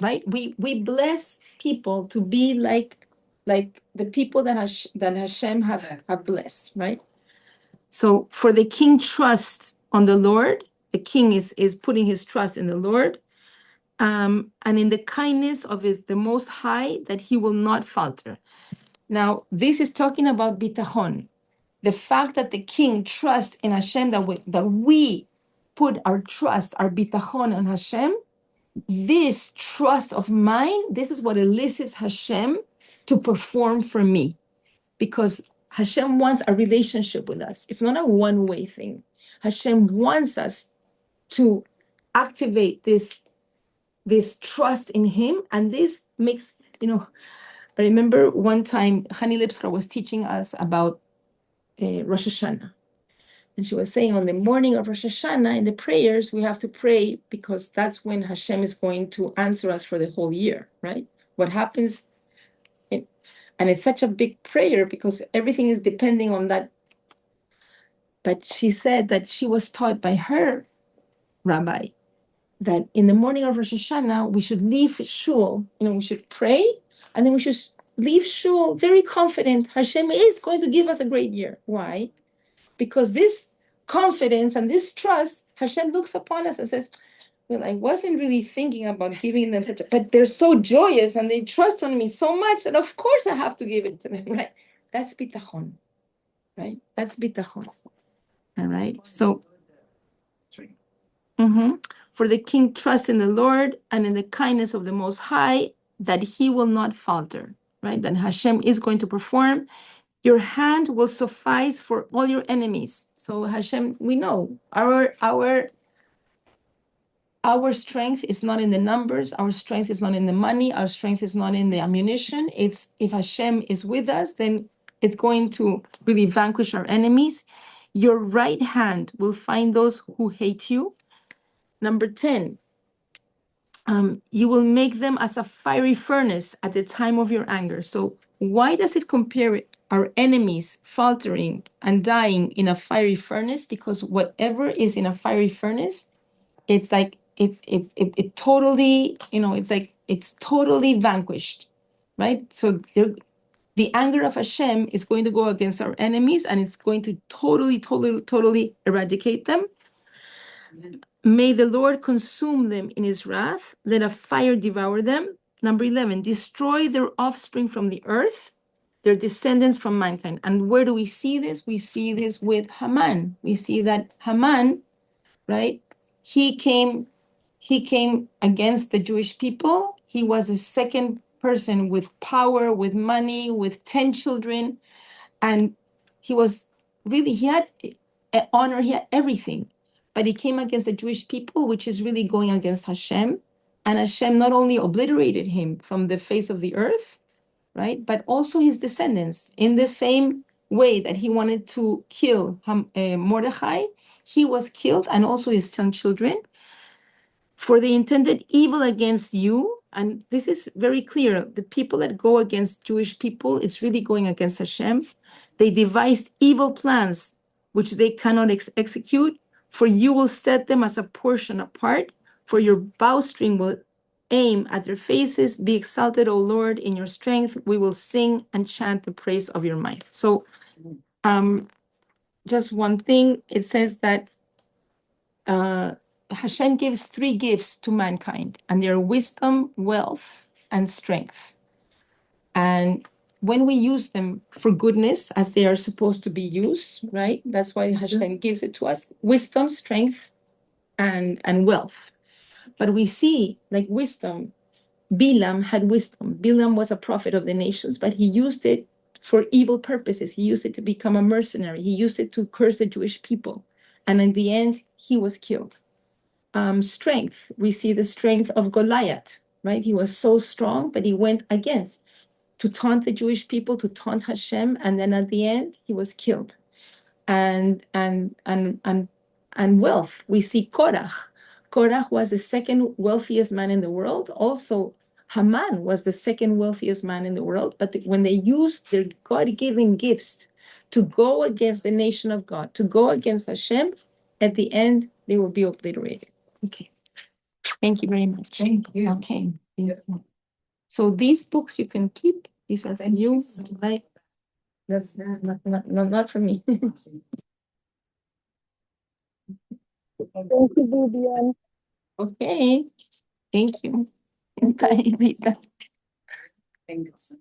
right? We bless people to be like the people that Hashem have blessed, right? So for the king trusts on the Lord, the king is putting his trust in the Lord, and in the kindness of the Most High, that he will not falter. Now, this is talking about bitachon. The fact that the king trusts in Hashem, that we put our trust, our bitachon on Hashem, this trust of mine, this is what elicits Hashem to perform for me. Because Hashem wants a relationship with us. It's not a one-way thing. Hashem wants us to activate this trust in him. And this makes, I remember one time Hani Lipskar was teaching us about Rosh Hashanah. And she was saying on the morning of Rosh Hashanah, in the prayers, we have to pray because that's when Hashem is going to answer us for the whole year, right? What happens, and it's such a big prayer because everything is depending on that. But she said that she was taught by her rabbi that in the morning of Rosh Hashanah, we should leave shul, we should pray, and then we should leave shul very confident. Hashem is going to give us a great year. Why? Because this confidence and this trust, Hashem looks upon us and says, well, I wasn't really thinking about giving them but they're so joyous and they trust on me so much that of course I have to give it to them, right? That's bitachon, right? That's bitachon. All right. So, for the king trusts in the Lord and in the kindness of the Most High, that he will not falter, right? That Hashem is going to perform. Your hand will suffice for all your enemies. So Hashem, we know our strength is not in the numbers. Our strength is not in the money. Our strength is not in the ammunition. It's if Hashem is with us, then it's going to really vanquish our enemies. Your right hand will find those who hate you. Number 10, you will make them as a fiery furnace at the time of your anger. So why does it compare our enemies faltering and dying in a fiery furnace? Because whatever is in a fiery furnace, it's like it totally, it's like it's totally vanquished, right? So the anger of Hashem is going to go against our enemies, and it's going to totally eradicate them. May the Lord consume them in his wrath. Let a fire devour them. Number 11, destroy their offspring from the earth, their descendants from mankind. And where do we see this? We see this with Haman. We see that Haman, right? He came against the Jewish people. He was the second person with power, with money, with 10 children. And he had honor, he had everything. But he came against the Jewish people, which is really going against Hashem. And Hashem not only obliterated him from the face of the earth, right, but also his descendants. In the same way that he wanted to kill Mordechai, he was killed, and also his 10 children. For they intended evil against you, and this is very clear. The people that go against Jewish people, it's really going against Hashem. They devised evil plans, which they cannot execute. For you will set them as a portion apart, for your bowstring will aim at their faces. Be exalted, O Lord, in your strength. We will sing and chant the praise of your might. So, just one thing, it says that Hashem gives 3 gifts to mankind, and they're wisdom, wealth, and strength. And when we use them for goodness, as they are supposed to be used, right? That's why Hashem gives it to us: wisdom, strength, and wealth. But we see, like, wisdom, Bilam had wisdom. Bilam was a prophet of the nations, but he used it for evil purposes. He used it to become a mercenary. He used it to curse the Jewish people. And in the end, he was killed. Strength, we see the strength of Goliath, right? He was so strong, but he went against to taunt the Jewish people, to taunt Hashem, and then at the end, he was killed. And wealth, we see Korach. Korach was the second wealthiest man in the world. Also, Haman was the second wealthiest man in the world. But when they used their God-given gifts to go against the nation of God, to go against Hashem, at the end, they will be obliterated. Okay. Thank you very much. Thank you. Okay. Thank you. So these books you can keep. These are for you. Like, that's not for me. Thank you, Vivian. Okay. Thank you. Bye, Rita. Thanks.